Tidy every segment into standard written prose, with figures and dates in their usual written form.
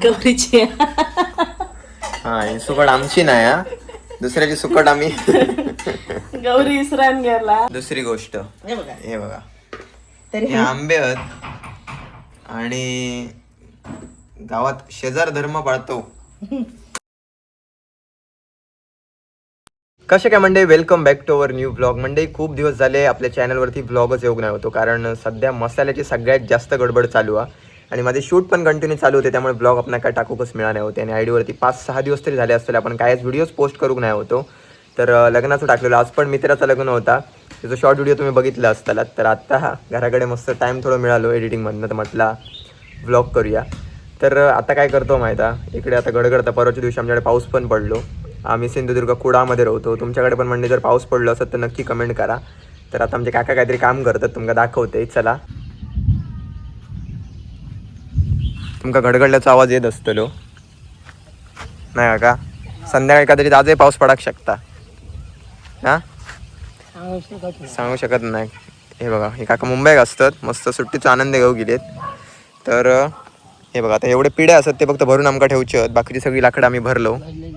गौरीची हा ही सुकट आमची नाही हा, दुसऱ्याची सुकट आम्ही. गौरी इसरान गेला. दुसरी गोष्ट हे बघा हे बघा, तरी हे आंबे आहेत आणि गावात शेजार धर्म पाळतो. कसे काय मंडळी, welcome back to our new blog. मंडळी खूप दिवस झाले आपल्या चॅनलवरती ब्लॉगच येऊ नाही होतो, कारण सध्या मसाल्याची सगळ्यात जास्त गडबड चालू आहे आणि माझे शूट पण कंटिन्यू चालू होते, त्यामुळे ब्लॉग आपण काय टाकूकच मिळाले होते. आणि आयडीवरती 5-6 दिवस तरी झाले असतील आपण कायच व्हिडिओज पोस्ट करू नाही होतो. तर लग्नाचं टाकलेलं, आज पण मित्राचं लग्न होता, त्याचं शॉर्ट व्हिडिओ तुम्ही बघितला असताला. तर आत्ता घराकडे मस्त टाईम थोडं मिळालो एडिटिंगमधनं, तर म्हटला ब्लॉग करूया. तर आता काय करतो माहीत आहे, इकडे आता गडगडता परवाच्या दिवशी आमच्याकडे पाऊस पण पडलो. आम्ही सिंधुदुर्ग कुडामध्ये राहतो, तुमच्याकडे पण म्हणजे जर पाऊस पडलो असेल तर नक्की कमेंट करा. तर आता आमचे काका काहीतरी काम करतात, तुमका दाखवते चला. तुमका गडगडल्याचा आवाज येत असतलो नाही का? संध्याकाळी कदाचित आजही पाऊस पडाक शकता ना, सांगू शकत नाही. हे बघा, हे काका मुंबईत असतात, मस्त सुट्टीचा आनंद घेऊ गेलेत. तर हे बघा, आता एवढे पिढे असतात ते फक्त भरून आमका ठेवचे आहेत, बाकीची सगळी लाकडं आम्ही भरलो.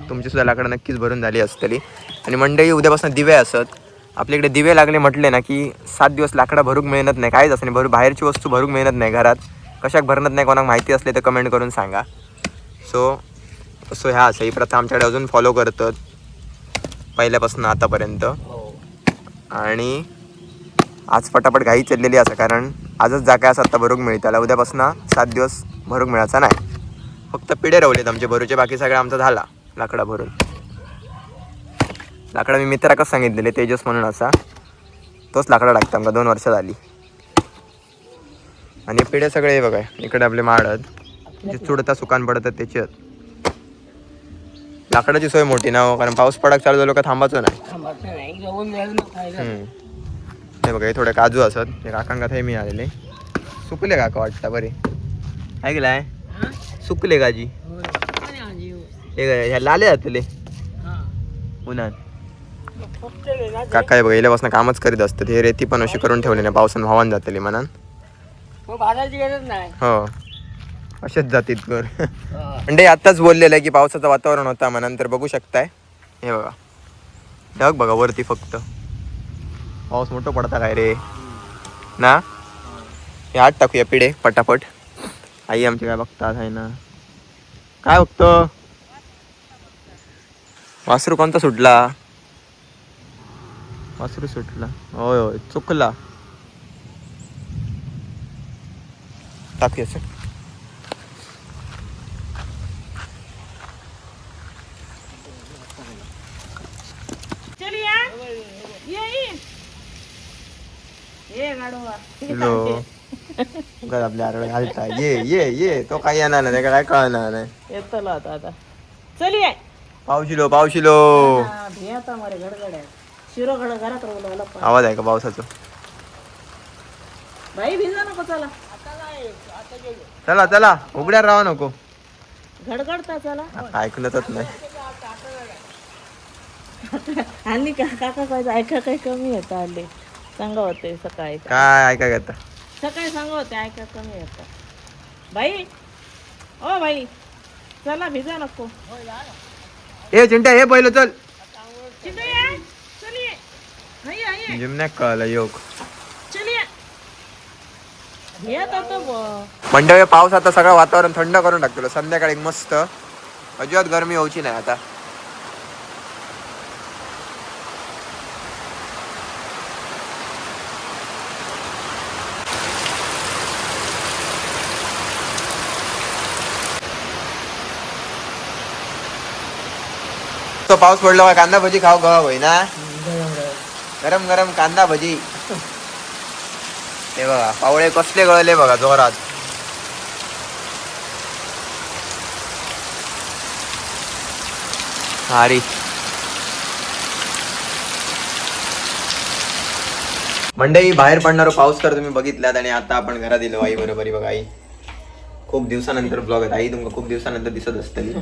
तुमची सुद्धा लाकडं नक्कीच भरून झाली असतली. आणि मंडळी उद्यापासून दिवे असत आपल्याकडे. दिवे लागले म्हटले ना की 7 दिवस लाकडं भरूक मिळत नाही, काहीच असं नाही, भरू बाहेरची वस्तू भरूक मिळत नाही घरात. कशाक भरत नाही, कोणाक माहिती असले तर कमेंट करून सांगा. सो ह्या असं ही प्रथा आमच्याकडे अजून फॉलो करतात पहिल्यापासून आतापर्यंत. आणि आज फटाफट घाई चाललेली असं, कारण आजच जा काय असं आत्ता भरूक मिळताला, उद्यापासून 7 दिवस भरूक मिळायचा नाही. फक्त पिढे रावलेत आमचे भरूचे, बाकी सगळं आमचा झाला लाकडा भरून. लाकडा मी मित्राकच सांगितलेले, तेजस म्हणून असा, तोच लाकडा टाकता आमका 2 वर्ष झाली. आणि पिढे सगळे हे बघा, इकडे आपले माडत जे चुडता सुकान पडतात त्याची लाकडाची सोय मोठी ना, कारण पाऊस पडाक चालू झालो का थांबायचो नाही. हे बघा, हे थोडे काजू असत, हे काकांका हे मिळालेले. सुकले काका वाटतं बरे, ऐकलाय सुकले काजी हे लाले जातले उन्हात. काका हे बघा, गेल्यापासून कामच करीत असतात. हे रेती पण अशी करून ठेवली नाही, पावसानं व्हावान जातली म्हणून. हो असेच जातीत घर. म्हणजे आत्ताच बोललेलं आहे की पावसाचं वातावरण होता म्हणून, तर बघू शकताय. हे बघा ढग बघा वरती, फक्त पाऊस मोठं पडता काय रे ना. हे आत टाकूया पिढे पटापट. आई आमची काय बघतात आहे ना, काय बघतो. वासरू कोणता सुटला, वासरू सुटला, होय होय चुकला. टाकूया सर. आपल्या आरडे घालता ये ये ये, तो काही येणार नाही, काय कळणार नाही. येतलो आता आता चल ये. पावशिलो पावशिलो भियाता मारे गडगड्या शिरो घरात रोवला. आवाज आहे का पावसाचा? बाई भिजा नको, चला चला चला, उघड्या राहा नको, गडगडता चला. ऐकलंच नाही. आणि काका काय ऐका काही कमी येतं आले, सांगा होते सकाळी. काय ऐका घेता सकाळी सांगा होते, ऐका कमी येतं. बाई ओ बाई चला, भिजा नको. ए चिंट्या हे पहिलं चल. जिमनॅक कळलं योग. मंडळी पाऊस आता सगळं वातावरण थंड करून टाकतो. संध्याकाळी मस्त, अजिबात गरमी होऊची नाही आता. तो पाऊस पडला, कांदा भजी खाऊ गवा होई ना, गरम गरम कांदा भजी. हे बघा पावळे कसले गळले बघा जोरात. हारी मंडई बाहेर पडणारा पाऊस तर तुम्ही बघितलात. आणि आता आपण घरात दिलो आई बरोबर. बघा आई खूप दिवसानंतर ब्लॉग आहे. आई तुमका खूप दिवसानंतर दिसत असतली.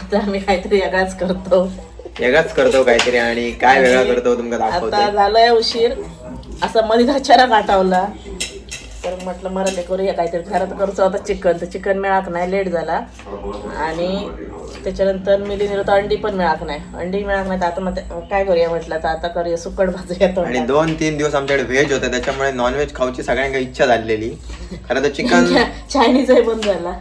आता आम्ही काहीतरी वेगळाच करतो काहीतरी. आणि काय वेगळा करतो तुमका दाखवतो. आता झालंय उशीर, असा मध्ये धचारा गाठवला तर म्हटलं मराठी करूया काहीतरी घरात करूचं होतं चिकन, तर चिकन मिळाक नाही, लेट झाला. आणि त्याच्यानंतर मिली नेलो तर अंडी पण मिळाक नाही, अंडी मिळाक नाही. तर आता मग काय करूया म्हटलं, तर आता करूया सुकट भाजूया आणि तोंडात. 2-3 दिवस आमच्याकडे व्हेज होतं, त्याच्यामुळे नॉनव्हेज खाऊची सगळ्यांना इच्छा झालेली. खरं तर चिकन चायनीजही बंद झाला.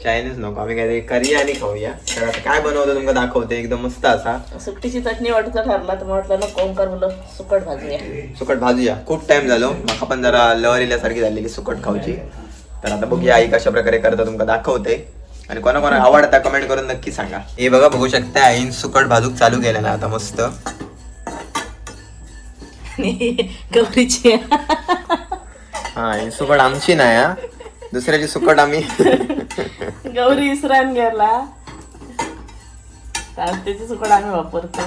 चायनीज नको, आम्ही काय करी आणि खाऊया. तर आता काय बनवतं तुमका दाखवते, एकदम मस्त असा. सुकटीची चटणी वाटूचा ठरला, तर म्हटलं नको ओंकार बोललो सुकट भाजूया. सुकट भाजूया. खूप टाइम झालो, माका पण जरा लहर इल्यासारखी झालेली सुकट खाऊची. तर आता बघूया आई कशा प्रकारे करता तुमका दाखवते. आणि कोणा आवडता कमेंट करून नक्की सांगा. हे बघा, बघू शकता आईन सुकट भाजूक चालू केलं ना आता मस्त. गौरीची हा, ही सुकट आमची नाही हा, दुसऱ्याची सुकट आम्ही गौरी इसरान गेला, त्याची सुकट आम्ही वापरतो.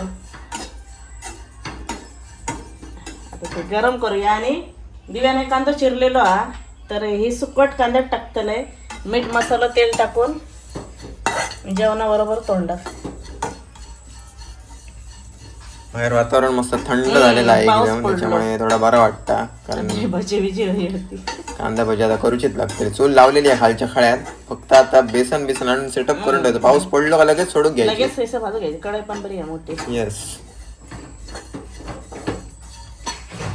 आता ते गरम करूया आणि दिव्याने कांदा चिरलेलो हा, तर ही सुकट कांद्यात टाकतलंय. मीठ मसाला तेल टाकून जेवणाबरोबर तोंडात. बाहेर वातावरण मस्त थंड झालेलं आहे पाऊस एकदम, पडलो. त्याच्यामुळे थोडा बरं वाटतं. कारण भजी बिजी होती. कांदा भजी आता करूचीच लागते. चूल लावलेली आहे खालच्या खळ्यात, फक्त आता बेसन आणून सेटअप करून ठेवतो. पाऊस पडलो का लगेच सोडून घ्यायची. लगेच पैसे भाजू घ्यायचे. कढई पण बरी आहे मोठी. येस,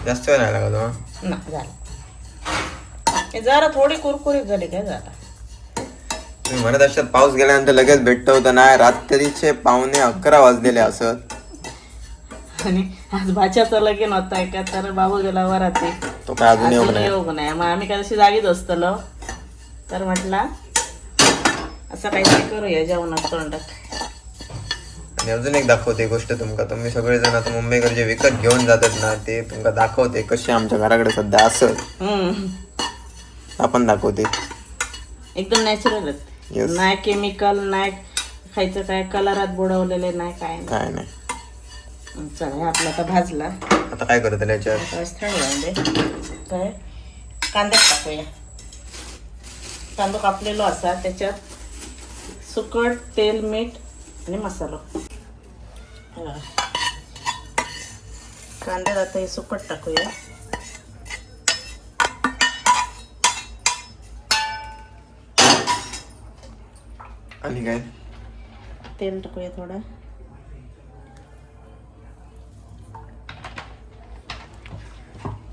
जास्त वेळ नाही लागत हो. ना झालं, हे जरा थोडी कुरकुरीत झाली काय झालं. तुम्ही म्हणत असतात पाऊस गेल्यानंतर लगेच भेटतो, तर नाही, रात्रीचे 11:45 वाजलेले असत. आणि आज भाच्याचं लगीन होता एका, तर बाबू गेला वराती, तो काय अजून येऊ नाही. योग नाही. मग आम्ही कशी जागीच असतलो, तर म्हटला असं काहीतरी करूया जेवणात तोंडात. आणि अजून एक दाखवते गोष्ट तुमका. तुम्ही सगळेजण आता मुंबईकर जे विकत घेऊन जातात ना, ते तुमका दाखवते कसे आमच्या घराकडे सध्या असत. आपण दाखवते एकदम नॅचरल. Yes. नाही केमिकल, नाही खायचं काय कलरात बुडवलेले, नाही काय नाही. काय नाही. चला, हे आपला आता भाजला. आता काय करत याच्यात थंड जाऊन दे. काय कांद्यात टाकूया. कांदा कापलेलो असा, त्याच्यात सुकट, तेल, मीठ आणि मसाला. कांद्यात आता हे सुकट टाकूया. आणि काय तेल टाकूया थोडं.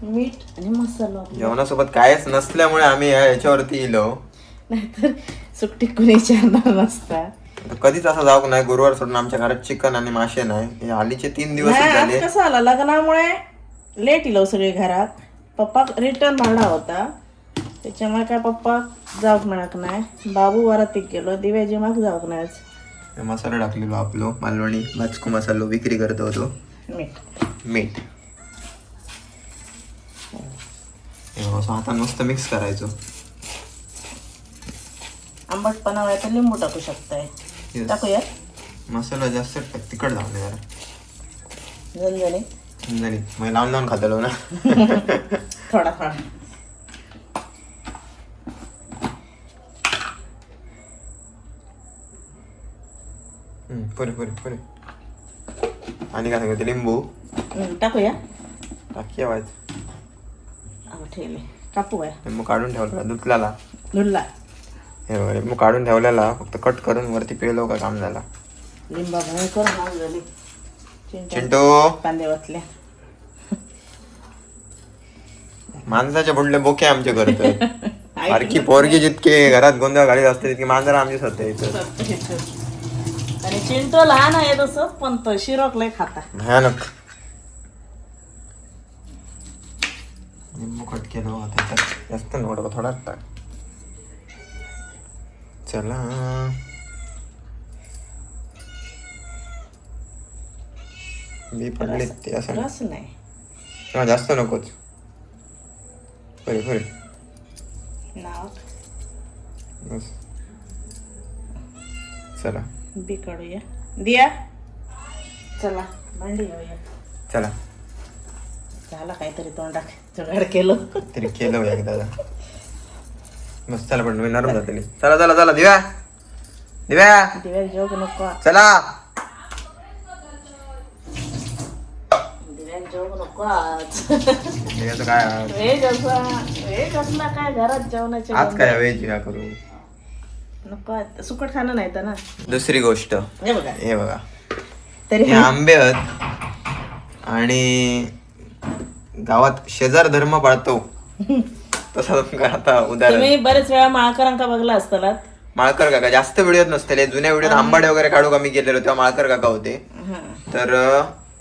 मीठ आणि मसाला. जेवणासोबत कायच नसल्यामुळे आम्ही याच्यावरती येलो, नाहीतर सुट्टी कोणी विचारणार नसता. कधीच असं जाऊ नाही. गुरुवार सोडून आमच्या घरात चिकन आणि मासे नाही. हे हल्लीचे 3 दिवस नाही, झाले. आज कसं आलं, लग्नामुळे लेट इलो सगळे घरात. पप्पा रिटर्न भाडा होता, त्याच्यामुळे काय पप्पा जाऊक मिळत नाही. बाबू वरातीक गेलो, दिव्याजी माग जाऊक नाही. आज मसाला टाकलेलो आपलो मालवणी भाजकू मसालो विक्री करतो होतो. मीठ असं हातान मस्त मिक्स करायचो. आंबटपणा व्हायचा लिंबू टाकू शकताय. Yes. टाकूया. मसाला जास्त तिखट जाऊ नये जरा. झणझणीत नाही मग लावून खातलो ना. थोडा थोडा. पुरे पुरे पुरे. आणि काय सांगते, लिंबू टाकूया. टाकी व्हायचं. ठेवले कापूया. लिंबू काढून ठेवला धुतल्याला. धुडला हे बघा, लिंबू काढून ठेवलेला, फक्त कट करून वरती पिळलो का काम झाला. लिंबा भयंकर महाग झाली. चिंटू कांदे वाचले. माणसाचे बुडले बोके आमचे करतोय. सारखी पोरगी जितके घरात गोंधळ घालीत असते तितकी मांजर आमचीच होते इथं. आणि चिंटू लहान आहे तसं, पण तो शिरोक लय खाता. भयानक. लिंबू कट केलं होता, जास्त नव्हतं, थोडाच टाक. चला बी पडले ते असं रस नाही. हा, जास्त नकोच. पुरे पुरे नाव बस. चला बी काढूया. दिया चला भांडी घेऊया. चला झाला काहीतरी तोंडात जुगाड केलं. तरी केलं एकदा मस्त. चला पण नरम जातली. चला चला चला दिव्या दिव्या दिव्या जेवू नको. चला. दिव्या जेवू नको आज याचं काय आज? व्हेज असला काय घरात जेवणाचे आज काय व्हेज का करू? नको आता. सुकट खाणं नाही तर ना. दुसरी गोष्ट हे बघा हे बघा तरी हे आंबे आहेत आणि गावात शेजार धर्म पाळतो तसा तुमका आता उदाहरण तुम्ही बरेच वेळा माळकरांका बघला असताना. माळकर काका जास्त व्हिडिओत नसते जुन्या व्हिडिओत आंबाडे वगैरे काढू आम्ही गेलेलो तेव्हा माळकर काका होते तर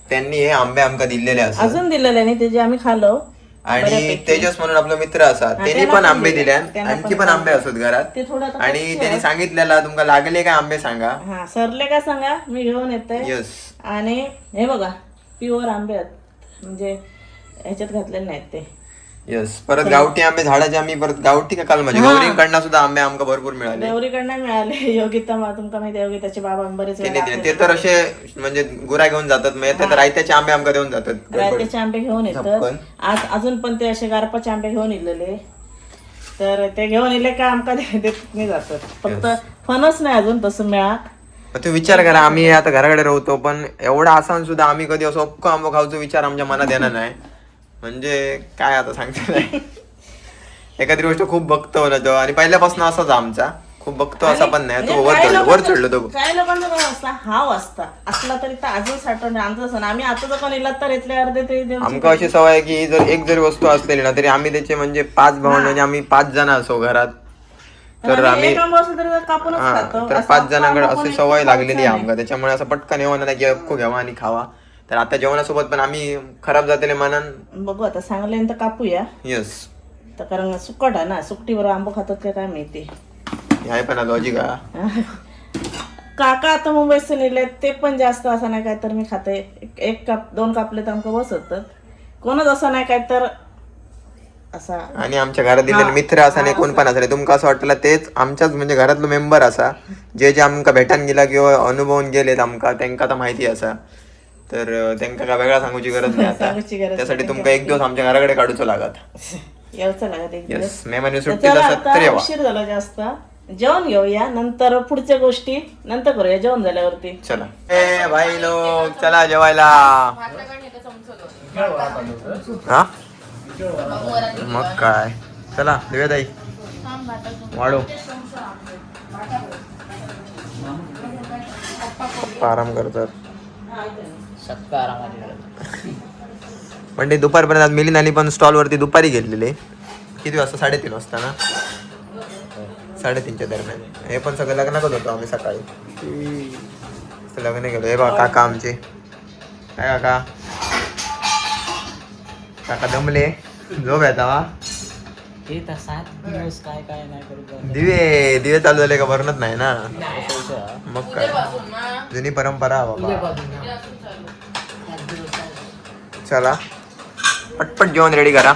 त्यांनी हे आंबे आमका दिलेले असतात अजून दिलेले नाही ते जे आम्ही खाल्लो. आणि तेजस म्हणून आपला मित्र असा त्यांनी पण आंबे दिले आणखी पण आंबे असत घरात ते थोडं आता आणि त्यांनी सांगितलेला तुमका लागले काय आंबे सांगा. हा सरले का सांगा मी घेऊन येते. यस आणि हे बघा प्युअर आंबे आहेत म्हणजे ह्याच्यात घातलेले नाहीत ते. यस परत गावठी आंबे झाडाचे आम्ही परत गावठी का काल म्हणजे गौरीकडनं सुद्धा आंबे आमका भरपूर मिळाले. देवरीकडनं मिळाले. योगिता तुमका माहिती योगिताचे बाबा बरेच त्यांनी दिले. ते तर असे म्हणजे गुरा घेऊन जातात म्हणजे ते तर रायत्याचे आंबे आमका देऊन जातात रायत्याचे आंबे घेऊन येतात. आज अजून पण ते असे गारपाचे आंबे घेऊन इलेले तर ते घेऊन इले का आमका देत नाही जातात. फक्त फणस नाही अजून तसं मिळा. तू विचार करा आम्ही आता घराकडे राहतो पण एवढा असून सुद्धा आम्ही कधी असं अख्ख आंबा खाऊचा विचार आमच्या मनात येणार नाही. म्हणजे काय आता सांगते नाही. एखादी गोष्ट खूप बघतो ना तो आणि पहिल्यापासून असाच आमचा खूप बघतो असा पण नाही तो वर चढलो तो. काही लोकांचा पण असला हाव असला तरी तर अजून साठवण आमचं असं आम्ही आता जर पण इला तर इथले अर्धे तरी देऊ. आमका अशी सवय आहे की जर एक जरी वस्तू असलेली ना तरी आम्ही त्याचे म्हणजे 5 भाऊ म्हणजे आम्ही 5 जण असो घरात तर आम्ही कापूनच खातो. तर 5 जणांकडे अशी सवय लागलेली आहे आमका त्याच्यामुळे असं पटकन येऊन नाही की अख्खो घ्यावा आणि खावा. तर आता जेवणासोबत पण आम्ही खराब जातेले मानन बघू आता सांगल्यानंतर कापूया. यस तर कारण सुकट आहे ना सुकटीवर आंबो खातात काय माहिती. आहे पण लॉजिक आहे. काका आता मुंबईत नेले ते पण जास्त असं नाही काय तर मी खाते 1 काप 2 कापले तर आमका बसत कोणच असं नाही काय तर असा. आणि आमच्या घरात दिलेले मित्र असा नाही कोण पण असले तुमका असं वाटलं तेच आमच्याच म्हणजे घरातलो मेंबर असा जे जे आमका भेटान गेला किंवा अनुभवून गेलेत आमका त्यांका तर माहिती असा तर त्यांना काय वेगळा सांगूची गरज नाही आता. त्यासाठी तुमका एक दिवस आमच्या घराकडे काढूचो लागत. यावचं लागत एक दिवस. येस मेहमानी सुट्टी तर येवा. उशीर झाला जास्त जेवण घेऊया नंतर पुढच्या गोष्टी नंतर करूया जेवण झाल्यावरती. चला ए भाई लोक चला जेवायला. हा मग काय चला दिव्याताई वाढो आराम करतात पण ते दुपारपर्यंत आज मिलिंद आणि पण स्टॉल वरती दुपारी गेलेले किती वाजता 3:30 वाजता ना 3:30च्या दरम्यान. हे पण सगळं लग्नाकच होतो आम्ही सकाळी लग्न गेलो. हे बघा काका आमचे काय काका दमले झोप येता दिवे चालू झाले का भरणत नाही ना मग काय जुनी परंपरा बाबा. चला पटपट जेवण रेडी करा.